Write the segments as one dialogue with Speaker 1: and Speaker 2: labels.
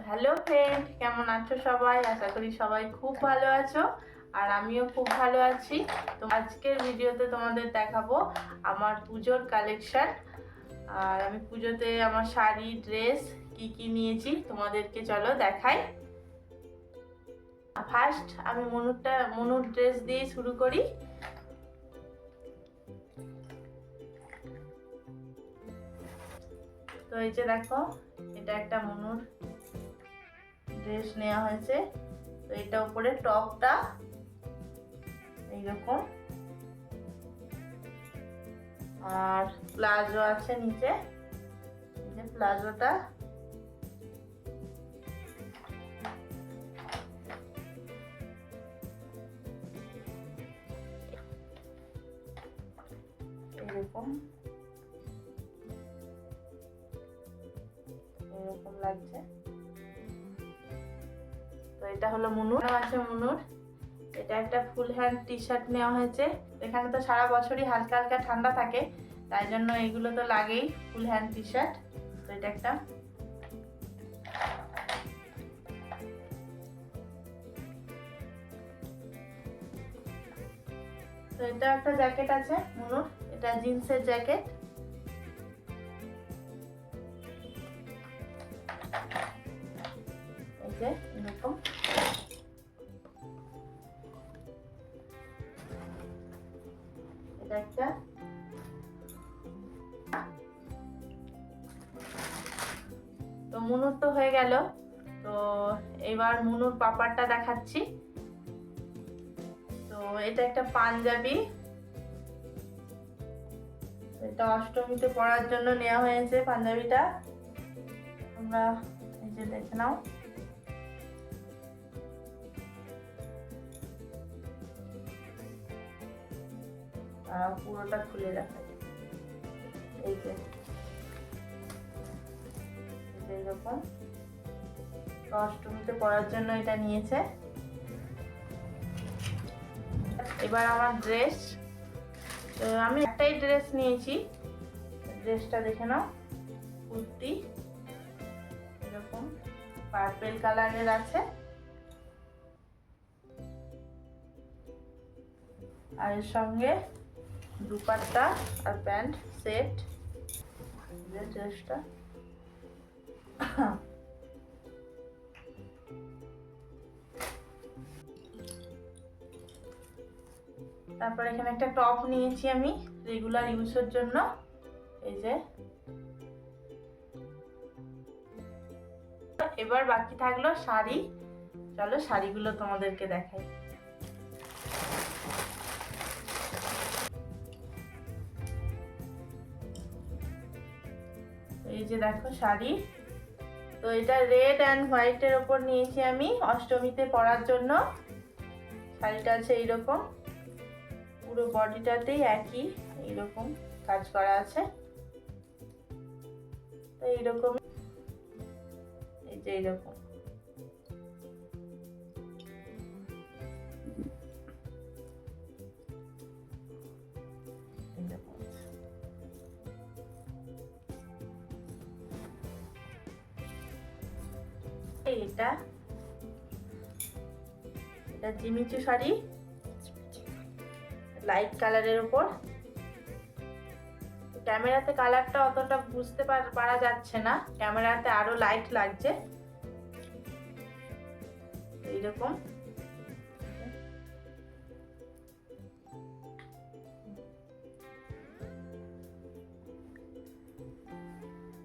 Speaker 1: Hello friend, কেমন আছো সবাই? আশা করি সবাই খুব ভালো আছো আর আমিও খুব ভালো আছি। তো আজকের ভিডিওতে তোমাদের দেখাবো আমার পুজোর কালেকশন। আর আমি পুজোতে আমার শাড়ি ড্রেস কি নিয়েছি তোমাদেরকে চলো দেখাই। ফার্স্ট আমি মনুর ড্রেস দিয়ে শুরু করি। তো এই যে দেখো, এটা একটা মনুর ড্রেস নেওয়া হয়েছে। তো এটা উপরে টপটা এইরকম, আর প্লাজো আছে নিচে। এই যে প্লাজোটা, এরকম এরকম লাগছে। তো এটা হলো মুনুর আছে। মুনুর এটা একটা ফুল হ্যান্ড টি শার্ট নেওয়া হয়েছে। এখানে তো সারা বছরই হালকা হালকা ঠান্ডা থাকে, তাই জন্য এগুলো তো লাগেই, ফুল হ্যান্ড টি শার্ট। তো এটা একটা, তো এটা একটা জ্যাকেট আছে মুনুর, এটা জিন্সের জ্যাকেট। এই যে এরকম, এটা একটা। তো মুনুর তো হয়ে গেল। তো এবার মুনুর পাপারটা দেখাচ্ছি। তো এটা একটা পাঞ্জাবি, এটা অষ্টমীতে পরার জন্য নেওয়া হয়েছে পাঞ্জাবিটা। তোমরা এই যে দেখে নাও। পুরোটা খুলে দেখা যায়। এই যে এরকম, অষ্টমীতে পরার জন্য এটা নিয়েছে। এবার আমার ড্রেস, তো আমি একটাই ড্রেস নিয়েছি। ড্রেসটা দেখে নাও, কুর্তি এরকম পার্পেল কালারের আছে, আর এর সঙ্গে দুপাট্টা আর প্যান্ট সেট। ড্রেসটা তারপর এখানে একটা টপ নিয়েছি আমি রেগুলার ইউজের জন্য। এই যে, এবার বাকি থাকলো শাড়ি। চলো শাড়িগুলো তোমাদেরকে দেখাই। এই যে দেখো শাড়ি, তো এটা রেড অ্যান্ড হোয়াইটের ওপর নিয়েছি আমি অষ্টমীতে পরার জন্য। শাড়িটা আছে এইরকম, পুরো বডিটাতেই একই এইরকম কাজ করা আছে। তো এইরকম, এই যে এইরকম, এটা এটা জিমিচু শাড়ি, লাইট কালারের উপর। ক্যামেরাতে কালারটা অতটা বুঝতে পারা যাচ্ছে না, ক্যামেরাতে আরো লাইট লাগছে এইরকম।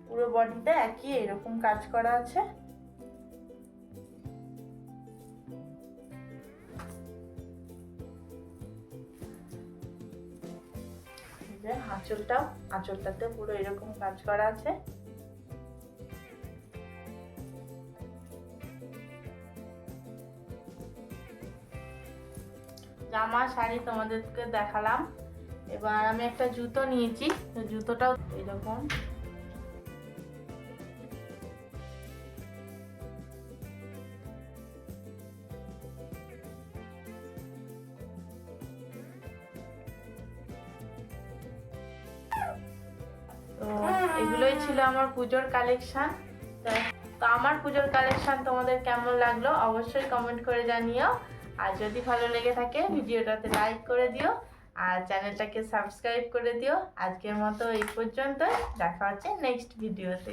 Speaker 1: পুরো বডিতে একই এরকম কাজ করা আছে। আঁচলটাতে পুরো এরকম কাজ করা আছে। জামা শাড়ি তোমাদেরকে দেখালাম। এবার আমি একটা জুতো নিয়েছি, তো জুতোটাও এরকম। তো এগুলোই ছিল আমার পুজোর কালেকশন। তো আমার পুজোর কালেকশন তোমাদের কেমন লাগলো অবশ্যই কমেন্ট করে জানিও। আর যদি ভালো লেগে থাকে ভিডিওটাতে লাইক করে দিও আর চ্যানেলটাকে সাবস্ক্রাইব করে দিও। আজকের মতো এই পর্যন্তই, দেখা হচ্ছে নেক্সট ভিডিওতে।